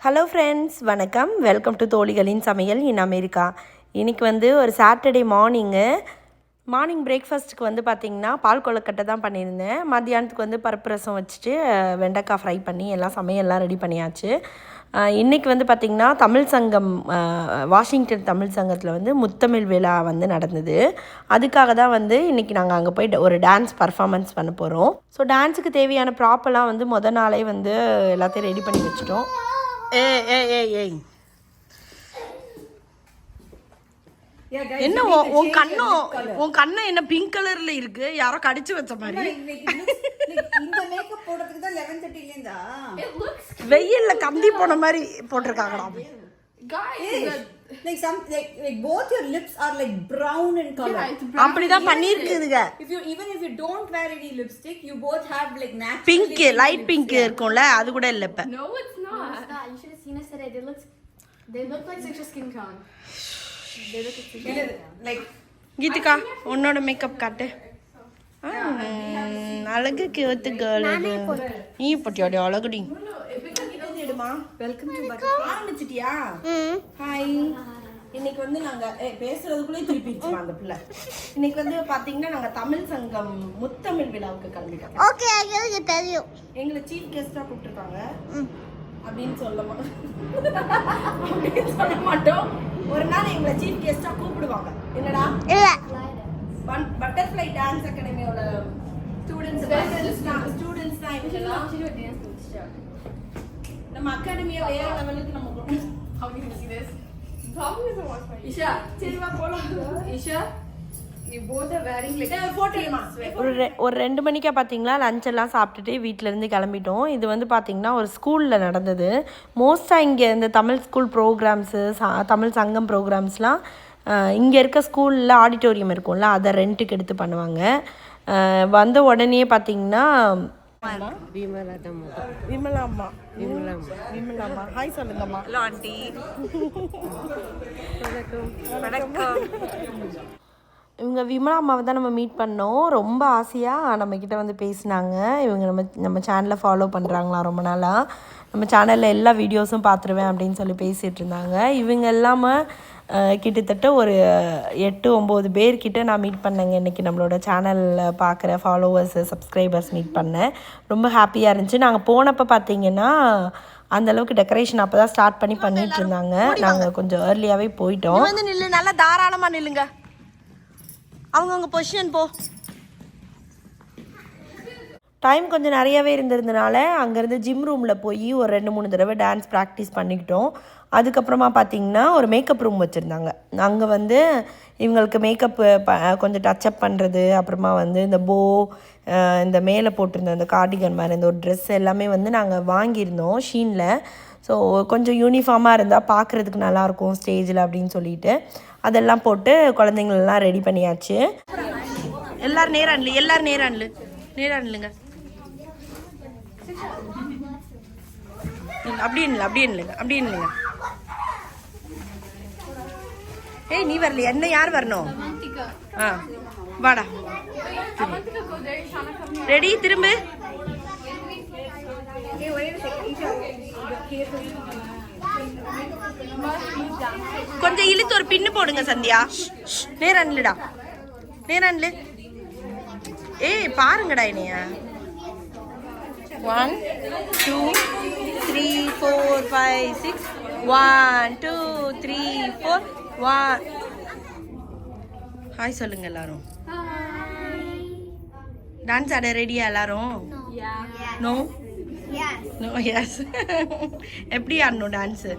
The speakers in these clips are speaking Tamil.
ஹலோ ஃப்ரெண்ட்ஸ், வணக்கம். வெல்கம் டு தோழிகளின் சமையல் இன் அமெரிக்கா. இன்றைக்கி வந்து ஒரு சாட்டர்டே மார்னிங் பிரேக்ஃபாஸ்ட்டுக்கு வந்து பார்த்திங்கன்னா பால் கொழுக்கட்டை தான் பண்ணியிருந்தேன். மத்தியானத்துக்கு வந்து பருப்பு ரசம் வச்சுட்டு வெண்டைக்காய் ஃப்ரை பண்ணி எல்லாம் சமையல்லாம் ரெடி பண்ணியாச்சு. இன்றைக்கி வந்து பார்த்திங்கன்னா தமிழ் சங்கம், வாஷிங்டன் தமிழ் சங்கத்தில் வந்து முத்தமிழ் விழா வந்து நடந்தது. அதுக்காக தான் வந்து இன்றைக்கி நாங்கள் அங்கே போய் ஒரு டான்ஸ் பர்ஃபார்மன்ஸ் பண்ண போகிறோம். ஸோ டான்ஸுக்கு தேவையான ப்ராப்பெல்லாம் வந்து நாளே வந்து எல்லாத்தையும் ரெடி பண்ணி வச்சுட்டோம். ஏய் என்ன உன் கண்ணம் என்ன பிங்க் கலர்ல இருக்கு? யாரோ கடிச்சு வச்ச மாதிரி. வெயில்ல கந்தி போன மாதிரி போட்டிருக்காங்கடா. Both your lips are like brown in color. அப்படிதான் பண்ணிருக்குதுங்க. Even if you don't wear any lipstick, you both have like natural pink, light pink இருக்கும்ல, அது கூட இல்ல இப்ப. No, it's not. You should have seen us today. They look like such a skin tone. They look like Geethika, உன்னோட மேக்கப் காட்டு. அழகு கியூட் கேர்ள். நீ பட்டியோட அழகுடி. Welcome to ஆரம்பிச்சிட்டியா? ஹாய். இன்னைக்கு வந்து நாங்க பேசுறதுக்குள்ளே திருப்பிடுச்சு அந்த பிள்ளை. இன்னைக்கு வந்து பாத்தீங்கன்னா நாங்க தமிழ் சங்கம் முத்தமிழ் விழாவுக்கு கிளம்பிட்டோம். ஓகே, எனக்கு தெரியும். எங்களை சீஃப் கெஸ்டா கூப்பிட்டுருக்காங்க அப்படின்னு சொல்ல மாட்டோம். ஒரு நாள் எங்களை சீஃப் கெஸ்டா கூப்பிடுவாங்க. என்னடா? இல்ல, பட்டர்ஃப்ளை டான்ஸ் அகாடமியோட ஸ்டூடெண்ட்ஸ் தான் இவங்க. நம்ம அகாடமியை வேற லெவலுக்கு நம்ம How do you see this? Probably doesn't watch my video. Isha, சரிவா போலாம். Isha, you both are wearing like ஒரு 2 மணிக்கா பார்த்தீங்களா லஞ்ச் எல்லாம் சாப்பிட்டுட்டு வீட்டிலேருந்து கிளம்பிட்டோம். இது வந்து பார்த்திங்கன்னா ஒரு ஸ்கூலில் நடந்தது. மோஸ்ட்டாக இங்கே இந்த தமிழ் ஸ்கூல் ப்ரோக்ராம்ஸு, தமிழ் சங்கம் ப்ரோக்ராம்ஸ்லாம் இங்கே இருக்க ஸ்கூலில் ஆடிட்டோரியம் இருக்கும்ல, அதை ரெண்ட்டுக்கு எடுத்து பண்ணுவாங்க. வந்த உடனே பார்த்திங்கன்னா விமலாம்மா ஹாய் சொல்லுங்கம்மா. Hello aunty. வணக்கம். இவங்க விமலா அம்மாவை தான் நம்ம மீட் பண்ணோம். ரொம்ப ஆசையாக நம்மக்கிட்ட வந்து பேசினாங்க. இவங்க நம்ம சேனலை ஃபாலோ பண்ணுறாங்களாம் ரொம்ப நாளாக. நம்ம சேனலில் எல்லா வீடியோஸும் பார்த்துருவேன் அப்படின்னு சொல்லி பேசிகிட்டு இருந்தாங்க. இவங்க இல்லாமல் கிட்டத்தட்ட ஒரு 8-9 பேர்கிட்ட நான் மீட் பண்ணேங்க. இன்றைக்கி நம்மளோட சேனலில் பார்க்குற ஃபாலோவர்ஸு, சப்ஸ்கிரைபர்ஸ் மீட் பண்ணேன். ரொம்ப ஹாப்பியாக இருந்துச்சு. நாங்கள் போனப்போ பார்த்தீங்கன்னா அந்தளவுக்கு டெக்கரேஷன் அப்போ தான் ஸ்டார்ட் பண்ணிட்டு இருந்தாங்க. நாங்கள் கொஞ்சம் ஏர்லியாகவே போயிட்டோம். வந்து நில்லு, நல்லா தாராளமாக நில்லுங்க. அவங்கவுங்க பொசிஷன் போ. டைம் கொஞ்சம் நிறையாவே இருந்ததுனால அங்கேருந்து ஜிம் ரூமில் போய் ஒரு 2-3 தடவை டான்ஸ் ப்ராக்டிஸ் பண்ணிக்கிட்டோம். அதுக்கப்புறமா பார்த்திங்கன்னா ஒரு மேக்கப் ரூம் வச்சுருந்தாங்க. அங்கே வந்து இவங்களுக்கு மேக்கப்பு கொஞ்சம் டச்சப் பண்ணுறது, அப்புறமா வந்து இந்த இந்த மேலே போட்டிருந்த இந்த கார்டிகன் மாதிரி இந்த ஒரு ட்ரெஸ் எல்லாமே வந்து நாங்கள் வாங்கியிருந்தோம் ஷீனில். ஸோ கொஞ்சம் யூனிஃபார்மாக இருந்தால் பார்க்குறதுக்கு நல்லாயிருக்கும் ஸ்டேஜில் அப்படின்னு சொல்லிட்டு அதெல்லாம் போட்டு குழந்தைங்களெல்லாம் ரெடி பண்ணியாச்சு. எல்லோரும் நேரான்லுங்க. அப்படி இல்லைங்க. ஏய், நீ வரலையா? என்ன யார் வரணும்? வாடா. ரெடி, திரும்பு. கொஞ்சம் இழுத்து ஒரு பின்னு போடுங்க சந்தியா. நேரான்லு. ஏய், பாருங்கடா என்னைய. 1 2 3 4 5 6 1 2 3 4 1. ஹாய் சொல்லுங்க எல்லாரும். டான்ஸ் ஆட ரெடியா எல்லாரும்? No no yes. எப்படி ஆடணும் டான்ஸு?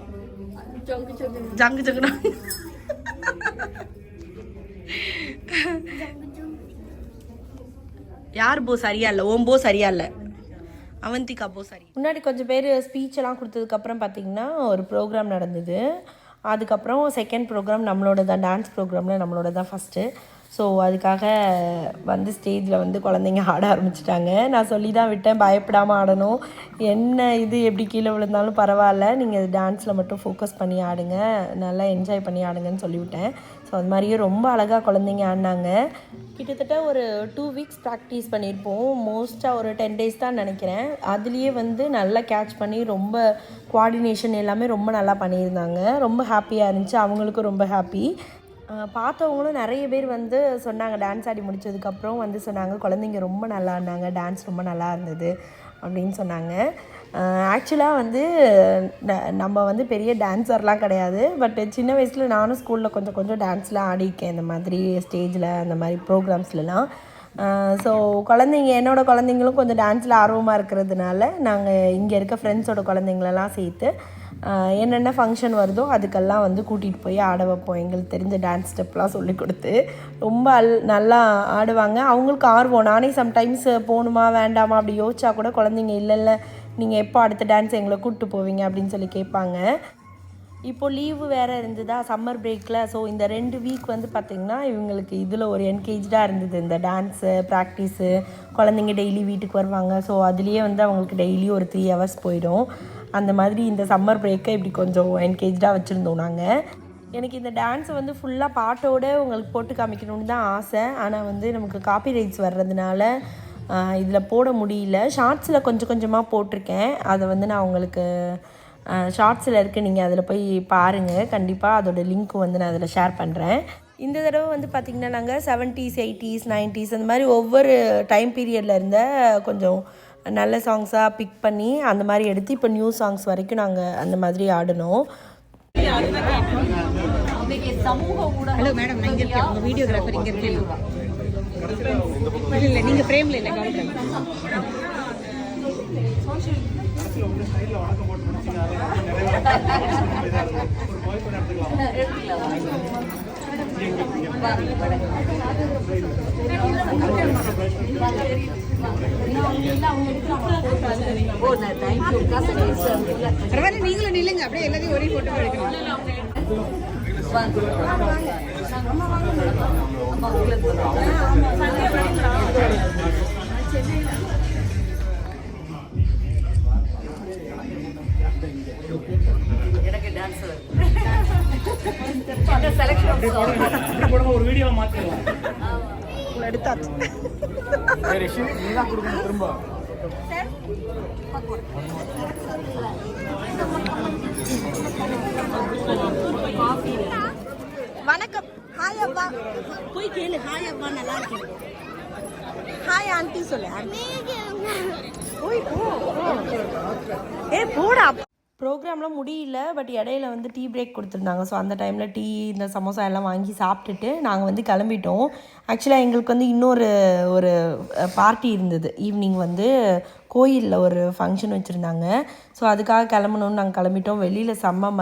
ஜங்கு ஜங்கு. யார் போ சரியா இல்லை? ஓம் போ சரியா இல்லை, அவந்திகா போ சரி. முன்னாடி கொஞ்சம் பேர் ஸ்பீச்செல்லாம் கொடுத்ததுக்கப்புறம் பார்த்திங்கன்னா ஒரு ப்ரோக்ராம் நடந்தது. அதுக்கப்புறம் செகண்ட் ப்ரோக்ராம் நம்மளோட தான். டான்ஸ் ப்ரோக்ராமில் நம்மளோட தான் ஃபஸ்ட்டு. ஸோ அதுக்காக வந்து ஸ்டேஜில் வந்து குழந்தைங்க ஆட ஆரம்பிச்சிட்டாங்க. நான் சொல்லி தான் விட்டேன், பயப்படாமல் ஆடணும், என்ன இது எப்படி கீழே விழுந்தாலும் பரவாயில்ல, நீங்கள் டான்ஸில் மட்டும் ஃபோக்கஸ் பண்ணி ஆடுங்க, நல்லா என்ஜாய் பண்ணி ஆடுங்கன்னு சொல்லிவிட்டேன். ஸோ அது மாதிரியே ரொம்ப அழகாக குழந்தைங்க ஆடினாங்க. கிட்டத்தட்ட ஒரு 2 வீக்ஸ் ப்ராக்டிஸ் பண்ணியிருப்போம், மோஸ்ட்டாக ஒரு 10 டேஸ் தான் நினைக்கிறேன். அதுலேயே வந்து நல்லா கேட்ச் பண்ணி ரொம்ப கோஆர்டினேஷன் எல்லாமே ரொம்ப நல்லா பண்ணியிருந்தாங்க. ரொம்ப ஹாப்பியாக இருந்துச்சு, அவங்களுக்கும் ரொம்ப ஹாப்பி. பார்த்தவங்களும் நிறைய பேர் வந்து சொன்னாங்க, டான்ஸ் ஆடி முடித்ததுக்கப்புறம் வந்து சொன்னாங்க, குழந்தைங்க ரொம்ப நல்லா ஆடினாங்க, டான்ஸ் ரொம்ப நல்லா இருந்தது அப்படின்னு சொன்னாங்க. ஆக்சுவலாக வந்து நம்ம வந்து பெரிய டான்ஸர்லாம் கிடையாது, பட் சின்ன வயசில் நானும் ஸ்கூலில் கொஞ்சம் கொஞ்சம் டான்ஸ்லாம் ஆடியிருக்கேன், இந்த மாதிரி ஸ்டேஜில் அந்த மாதிரி ப்ரோக்ராம்ஸ்லாம். ஸோ குழந்தைங்க, என்னோடய குழந்தைங்களும் கொஞ்சம் டான்ஸில் ஆர்வமாக இருக்கிறதுனால நாங்கள் இங்கே இருக்க ஃப்ரெண்ட்ஸோட குழந்தைங்களெல்லாம் சேர்த்து என்னென்ன ஃபங்க்ஷன் வருதோ அதுக்கெல்லாம் வந்து கூட்டிகிட்டு போய் ஆட வைப்போம். எங்களுக்கு தெரிஞ்ச டான்ஸ் ஸ்டெப்லாம் சொல்லி கொடுத்து ரொம்ப நல்லா ஆடுவாங்க. அவங்களுக்கு ஆர்வம். நானே சம்டைம்ஸ் போகணுமா வேண்டாமா அப்படி யோசிச்சா கூட குழந்தைங்க இல்லை நீங்கள் எப்போ அடுத்த டான்ஸ் எங்களை கூப்பிட்டு போவீங்க அப்படின்னு சொல்லி கேட்பாங்க. இப்போது லீவு வேறு இருந்ததா, சம்மர் பிரேக்கில். ஸோ இந்த 2 வீக் வந்து பார்த்திங்கன்னா இவங்களுக்கு இதில் ஒரு என்கேஜாக இருந்தது, இந்த டான்ஸு ப்ராக்டிஸு. குழந்தைங்க டெய்லி வீட்டுக்கு வருவாங்க, ஸோ அதுலேயே வந்து அவங்களுக்கு டெய்லி ஒரு 3 hours போயிடும். அந்த மாதிரி இந்த சம்மர் பிரேக்கை இப்படி கொஞ்சம் என்கேஜாக வச்சுருந்தோம் நாங்கள். எனக்கு இந்த டான்ஸை வந்து ஃபுல்லாக பாட்டோடு உங்களுக்கு போட்டு காமிக்கணுன்னு தான் ஆசை. ஆனால் வந்து நமக்கு காப்பி ரைட்ஸ் வர்றதுனால இதில் போட முடியல. ஷார்ட்ஸில் கொஞ்சம் கொஞ்சமாக போட்டிருக்கேன், அதை வந்து நான் உங்களுக்கு ஷார்ட்ஸில் இருக்குது, நீங்கள் அதில் போய் பாருங்கள். கண்டிப்பாக அதோடய லிங்க்கு வந்து நான் அதில் ஷேர் பண்ணுறேன். இந்த தடவை வந்து பார்த்திங்கன்னா நாங்கள் 70s 80s 90s அந்த மாதிரி ஒவ்வொரு டைம் பீரியடில் இருந்த கொஞ்சம் நல்ல சாங்ஸாக பிக் பண்ணி அந்த மாதிரி எடுத்து இப்போ நியூ சாங்ஸ் வரைக்கும் நாங்கள் அந்த மாதிரி ஆடணும். ஹலோ மேடம், நான் இங்கே இருக்கேன், உங்கள் வீடியோகிராஃபர் இங்கே இருக்கேன். இல்லை நீங்கள் ஃப்ரேமில் இல்லை, பரவாயில்ல, நீங்களும் நில்லுங்க, அப்படியே எல்லாத்தையும் ஒரே போட்டோ எடுக்கணும். எனக்கு டான்ஸ் ஒரு வீடியோ மாத்திரலாம் எடுத்தாச்சு. திரும்ப வணக்கம், ஹாய் அப்பா போய் கேளு. ஹாய் அப்பா, நல்லா இருக்கேன். ஹாய் ஆண்டி சொல்லு. போடா. ப்ரோக்ராம்லாம் முடியல, பட் இடையில வந்து டீ பிரேக் கொடுத்துருந்தாங்க. ஸோ அந்த டைமில் டீ, இந்த சமோசா எல்லாம் வாங்கி சாப்பிட்டுட்டு நாங்கள் வந்து கிளம்பிட்டோம். ஆக்சுவலாக எங்களுக்கு வந்து இன்னொரு ஒரு பார்ட்டி இருந்தது. ஈவினிங் வந்து கோயிலில் ஒரு ஃபங்க்ஷன் வச்சுருந்தாங்க. ஸோ அதுக்காக கிளம்பணுன்னு நாங்கள் கிளம்பிட்டோம். வெளியில் செம்ம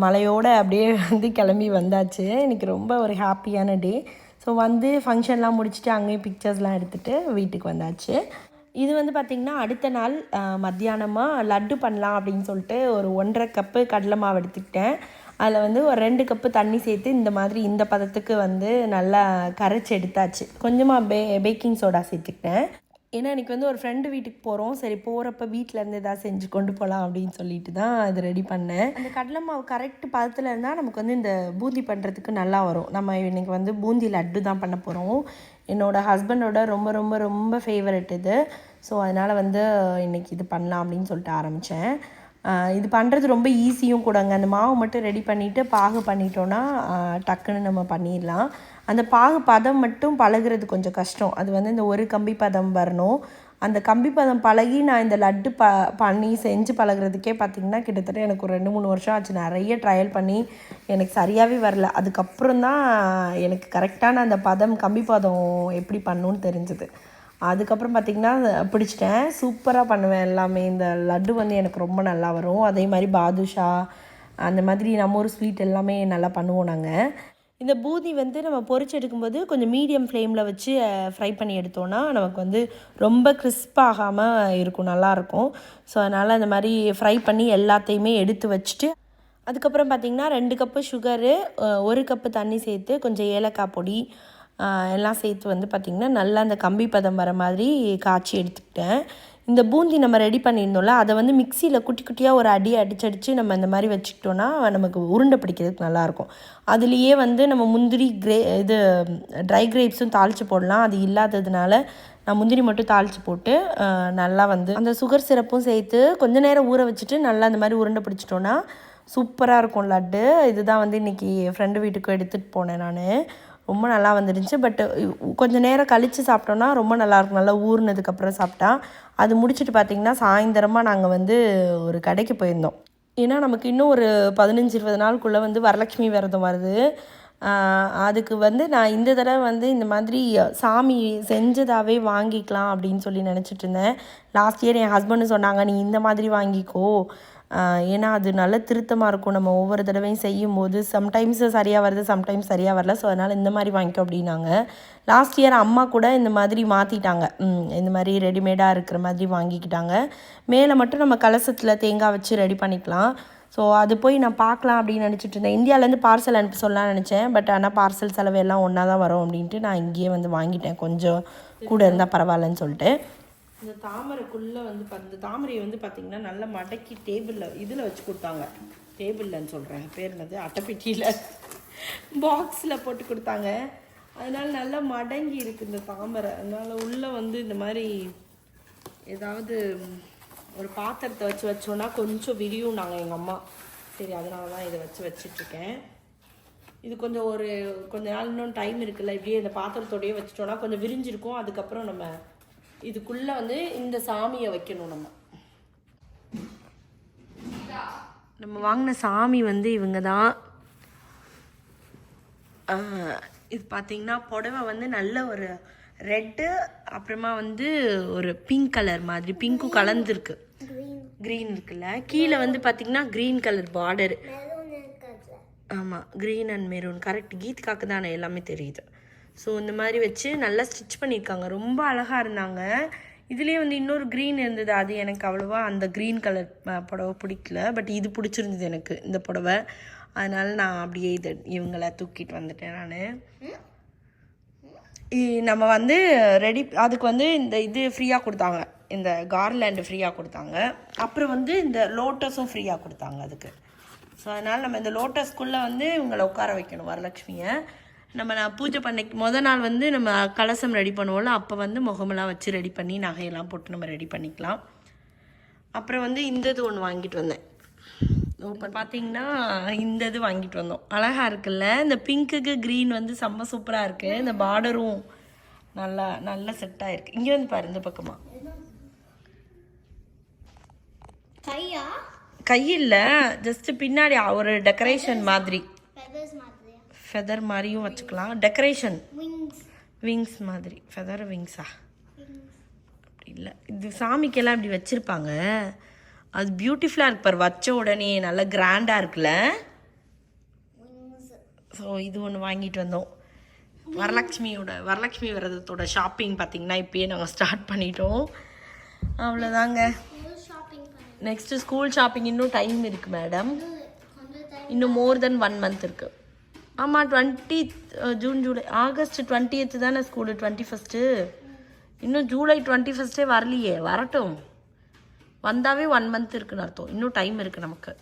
மழையோடு அப்படியே வந்து கிளம்பி வந்தாச்சு. எனக்கு ரொம்ப ஒரு ஹாப்பியான டே. ஸோ வந்து ஃபங்க்ஷன்லாம் முடிச்சுட்டு அங்கேயும் பிக்சர்ஸ்லாம் எடுத்துகிட்டு வீட்டுக்கு வந்தாச்சு. இது வந்து பார்த்திங்கன்னா அடுத்த நாள் மத்தியானமாக லட்டு பண்ணலாம் அப்படின்னு சொல்லிட்டு ஒரு 1.5 கப்பு கடலை மாவு எடுத்துக்கிட்டேன். அதில் வந்து ஒரு 2 கப்பு தண்ணி சேர்த்து இந்த மாதிரி இந்த பதத்துக்கு வந்து நல்லா கரைச்சி எடுத்தாச்சு. கொஞ்சமாக பேக்கிங் சோடா சேர்த்துக்கிட்டேன். ஏன்னா எனக்கு வந்து ஒரு ஃப்ரெண்டு வீட்டுக்கு போகிறோம், சரி போகிறப்ப வீட்டிலேருந்து எதாவது செஞ்சு கொண்டு போகலாம் அப்படின்னு சொல்லிட்டு தான் இது ரெடி பண்ணேன். அந்த கடலை மாவு கரெக்ட் பதத்தில் இருந்தால் நமக்கு வந்து இந்த பூந்தி பண்ணுறதுக்கு நல்லா வரும். நம்ம இன்றைக்கி வந்து பூந்தி லட்டு தான் பண்ண போகிறோம். என்னோடய ஹஸ்பண்டோட ரொம்ப ரொம்ப ரொம்ப ஃபேவரட் இது. ஸோ அதனால் வந்து இன்றைக்கி இது பண்ணலாம் அப்படின்னு சொல்லிட்டு ஆரம்பித்தேன். இது பண்ணுறது ரொம்ப ஈஸியும் கூடங்க. அந்த மாவு மட்டும் ரெடி பண்ணிவிட்டு பாகு பண்ணிட்டோன்னா டக்குன்னு நம்ம பண்ணிடலாம். அந்த பாகு பதம் மட்டும் பழகிறது கொஞ்சம் கஷ்டம். அது வந்து இந்த ஒரு கம்பி பதம் வரணும். அந்த கம்பி பதம் பழகி நான் இந்த லட்டு பண்ணி செஞ்சு பழகிறதுக்கே பார்த்திங்கன்னா கிட்டத்தட்ட எனக்கு ஒரு 2-3 வருஷம் ஆச்சு. நிறைய ட்ரையல் பண்ணி எனக்கு சரியாகவே வரல. அதுக்கப்புறம் தான் எனக்கு கரெக்டான அந்த பதம், கம்பி பதம் எப்படி பண்ணணுன்னு தெரிஞ்சுது. அதுக்கப்புறம் பார்த்திங்கன்னா பிடிச்சிட்டேன். சூப்பராக பண்ணுவேன் எல்லாமே. இந்த லட்டு வந்து எனக்கு ரொம்ப நல்லா வரும். அதே மாதிரி பாதுஷா அந்த மாதிரி நம்ம ஒரு ஸ்வீட் எல்லாமே நல்லா பண்ணுவோம் நாங்கள். இந்த பூந்தி வந்து நம்ம பொரிச்சு எடுக்கும்போது கொஞ்சம் மீடியம் ஃப்ளேமில் வச்சு ஃப்ரை பண்ணி எடுத்தோன்னா நமக்கு வந்து ரொம்ப கிறிஸ்பாகாமல் இருக்கும், நல்லாயிருக்கும். ஸோ அதனால் அந்த மாதிரி ஃப்ரை பண்ணி எல்லாத்தையுமே எடுத்து வச்சுட்டு அதுக்கப்புறம் பார்த்திங்கன்னா 2 கப்பு சுகரு, 1 கப்பு தண்ணி சேர்த்து கொஞ்சம் ஏலக்காய் பொடி எல்லாம் சேர்த்து வந்து பார்த்திங்கன்னா நல்லா அந்த கம்பி பதம் வர மாதிரி காய்ச்சி எடுத்துக்கிட்டேன். இந்த பூந்தி நம்ம ரெடி பண்ணியிருந்தோம்ல, அதை வந்து மிக்சியில் குட்டி குட்டியாக ஒரு அடித்து நம்ம இந்த மாதிரி வச்சுக்கிட்டோன்னா நமக்கு உருண்டை பிடிக்கிறதுக்கு நல்லாயிருக்கும். அதுலேயே வந்து நம்ம முந்திரி ட்ரை கிரேப்ஸும் தாளித்து போடலாம். அது இல்லாததுனால நான் முந்திரி மட்டும் தாளித்து போட்டு நல்லா வந்து அந்த சுகர் சிரப்பும் சேர்த்து கொஞ்சம் நேரம் ஊற வச்சுட்டு நல்லா அந்த மாதிரி உருண்டை பிடிச்சிட்டோன்னா சூப்பராக இருக்கும் லட்டு. இதுதான் வந்து இன்றைக்கி ஃப்ரெண்டு வீட்டுக்கு எடுத்துகிட்டு போனேன் நான். ரொம்ப நல்லா வந்துருந்துச்சு. பட்டு கொஞ்சம் நேரம் கழித்து சாப்பிட்டோன்னா ரொம்ப நல்லாயிருக்கும். நல்லா ஊறினதுக்கப்புறம் சாப்பிட்டா. அது முடிச்சுட்டு பார்த்திங்கன்னா சாயந்தரமாக நாங்கள் வந்து ஒரு கடைக்கு போயிருந்தோம். ஏன்னா நமக்கு இன்னும் ஒரு 15-20 நாளுக்குள்ளே வந்து வரலட்சுமி விரதம் வருது. அதுக்கு வந்து நான் இந்த தடவை வந்து இந்த மாதிரி சாமி செஞ்சதாகவே வாங்கிக்கலாம் அப்படின்னு சொல்லி நினச்சிட்டு இருந்தேன். லாஸ்ட் இயர் என் ஹஸ்பண்டு சொன்னாங்க, நீ இந்த மாதிரி வாங்கிக்கோ, ஏன்னா அது நல்ல திருத்தமாக இருக்கும். நம்ம ஒவ்வொரு தடவையும் செய்யும்போது சம்டைம்ஸ் சரியாக வருது, சம்டைம்ஸ் சரியாக வரல. ஸோ அதனால் இந்த மாதிரி வாங்கிக்கோ அப்படின்னாங்க. லாஸ்ட் இயர் அம்மா கூட இந்த மாதிரி மாற்றிட்டாங்க. இந்த மாதிரி ரெடிமேடாக இருக்கிற மாதிரி வாங்கிக்கிட்டாங்க. மேலே மட்டும் நம்ம கலசத்தில் தேங்காய் வச்சு ரெடி பண்ணிக்கலாம். ஸோ அது போய் நான் பார்க்கலாம் அப்படின்னு நினச்சிட்டு இருந்தேன். இந்தியாவிலேருந்து பார்சல் அனுப்ப சொல்லலாம்னு நினச்சேன். பட் ஆனால் பார்சல் செலவு எல்லாம் ஒன்றா தான் வரும் அப்படின்ட்டு நான் இங்கேயே வந்து வாங்கிட்டேன். கொஞ்சம் கூட இருந்தால் பரவாயில்லன்னு சொல்லிட்டு. இந்த தாமரைக்குள்ளே வந்து இந்த தாமரையை வந்து பார்த்திங்கன்னா நல்லா மடக்கி இதில் வச்சு கொடுத்தாங்க. டேபிள்லன்னு சொல்கிறேன், பேர் என்னது, அட்டைப்பெட்டியில் பாக்ஸில் போட்டு கொடுத்தாங்க. அதனால் நல்லா மடங்கி இருக்குது இந்த தாமரை. அதனால் உள்ளே வந்து இந்த மாதிரி ஏதாவது ஒரு பாத்திரத்தை வச்சோன்னா கொஞ்சம் விரியும் நாங்கள் எங்கள் அம்மா. சரி, அதனால தான் இதை வச்சிட்ருக்கேன். இது கொஞ்சம் நாள் இன்னும் டைம் இருக்குல்ல, இப்படியே இந்த பாத்திரத்தோடையே வச்சிட்டோன்னா கொஞ்சம் விரிஞ்சிருக்கும். அதுக்கப்புறம் நம்ம இதுக்குள்ளே வந்து இந்த சாமியை வைக்கணும். நம்ம வாங்கின சாமி வந்து இவங்க தான். இது பார்த்திங்கன்னா புடவை வந்து நல்ல ஒரு ரெட்டு, அப்புறமா வந்து ஒரு பிங்க் கலர் மாதிரி, பிங்க்கும் கலந்துருக்கு, க்ரீன் இருக்குல்ல. கீழே வந்து பார்த்திங்கன்னா க்ரீன் கலர் பார்டரு. ஆமாம், க்ரீன் அண்ட் மெரூன். கரெக்ட், கீத்காக்கு தானே எல்லாமே தெரியுது. ஸோ இந்த மாதிரி வச்சு நல்லா ஸ்டிச் பண்ணியிருக்காங்க. ரொம்ப அழகாக இருந்தாங்க. இதுலேயே வந்து இன்னொரு க்ரீன் இருந்தது, அது எனக்கு அவ்வளோவா அந்த க்ரீன் கலர் புடவை பிடிக்கல. பட் இது பிடிச்சிருந்தது எனக்கு, இந்த புடவை. அதனால் நான் அப்படியே இவங்கள தூக்கிட்டு வந்துட்டேன் நான். நம்ம வந்து அதுக்கு வந்து இது ஃப்ரீயாக கொடுத்தாங்க, இந்த கார்லேண்டு ஃப்ரீயாக கொடுத்தாங்க. அப்புறம் வந்து இந்த லோட்டஸும் ஃப்ரீயாக கொடுத்தாங்க அதுக்கு. ஸோ அதனால் நம்ம இந்த லோட்டஸ்குள்ளே வந்து இவங்களை உட்கார வைக்கணும், வரலட்சுமியை. நான் பூஜை பண்ண நாள் வந்து நம்ம கலசம் ரெடி பண்ணுவோம்ல, அப்போ வந்து முகமெல்லாம் வச்சு ரெடி பண்ணி நகையெல்லாம் போட்டு நம்ம ரெடி பண்ணிக்கலாம். அப்புறம் வந்து இது ஒன்று வாங்கிட்டு வந்தேன். இப்போ பார்த்தீங்கன்னா இந்த இது வாங்கிட்டு வந்தோம். அழகாக இருக்குல்ல, இந்த பிங்க்குக்கு க்ரீன் வந்து செம்ம சூப்பராக இருக்குது. இந்த பார்டரும் நல்லா செட் ஆகிருக்கு. இங்கே வந்து பாரு, இந்த பக்கமாக கை இல்லை, ஜஸ்ட்டு பின்னாடி ஒரு டெக்கரேஷன் மாதிரி, ஃபெதர் மாதிரியும் வச்சுக்கலாம். டெக்கரேஷன் விங்ஸ் மாதிரி, ஃபெதர் விங்ஸா அப்படி இல்லை, இது சாமிக்கெல்லாம் இப்படி வச்சுருப்பாங்க. அது பியூட்டிஃபுல்லாக இருக்கு பாரு, வச்ச உடனே நல்லா கிராண்டாக இருக்குல்ல. ஸோ இது ஒன்று வாங்கிட்டு வந்தோம். வரலட்சுமி விரதத்தோட ஷாப்பிங் பார்த்திங்கன்னா இப்போயே நாங்கள் ஸ்டார்ட் பண்ணிட்டோம். அவ்வளோதாங்க. நெக்ஸ்ட்டு ஸ்கூல் ஷாப்பிங் இன்னும் டைம் இருக்குது மேடம். இன்னும் மோர் தென் 1 மந்த் இருக்குது. ஆமாம், 20th June, July, August 20th தானே ஸ்கூலு, 21st. இன்னும் ஜூலை 21st வரலையே. வரட்டும், வந்தாவே 1 மந்த் இருக்குன்னு அர்த்தம். இன்னும் டைம் இருக்குது நமக்கு.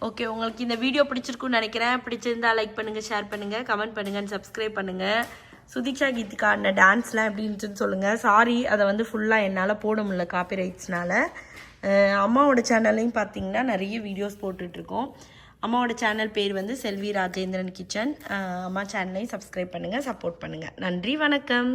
ஓகே, உங்களுக்கு இந்த வீடியோ பிடிச்சிருக்குன்னு நினைக்கிறேன். பிடிச்சிருந்தா லைக் பண்ணுங்கள், ஷேர் பண்ணுங்கள், கமெண்ட் பண்ணுங்கள், சப்ஸ்கிரைப் பண்ணுங்கள். சுதீக்ஷா கீதிகா ஆடின டான்ஸ்லாம் எப்படி இருந்துச்சுன்னு சொல்லுங்கள். சாரி, அதை வந்து ஃபுல்லாக என்னால் போட முடியல காப்பிரைட்ஸ்னால. அம்மாவோட சேனல்லையும் பார்த்தீங்கன்னா நிறைய வீடியோஸ் போட்டுட்ருக்கோம். அம்மாவோட சேனல் பேர் வந்து செல்வி ராஜேந்திரன் கிச்சன். அம்மா சேனலையும் சப்ஸ்கிரைப் பண்ணுங்கள், சப்போர்ட் பண்ணுங்கள். நன்றி, வணக்கம்.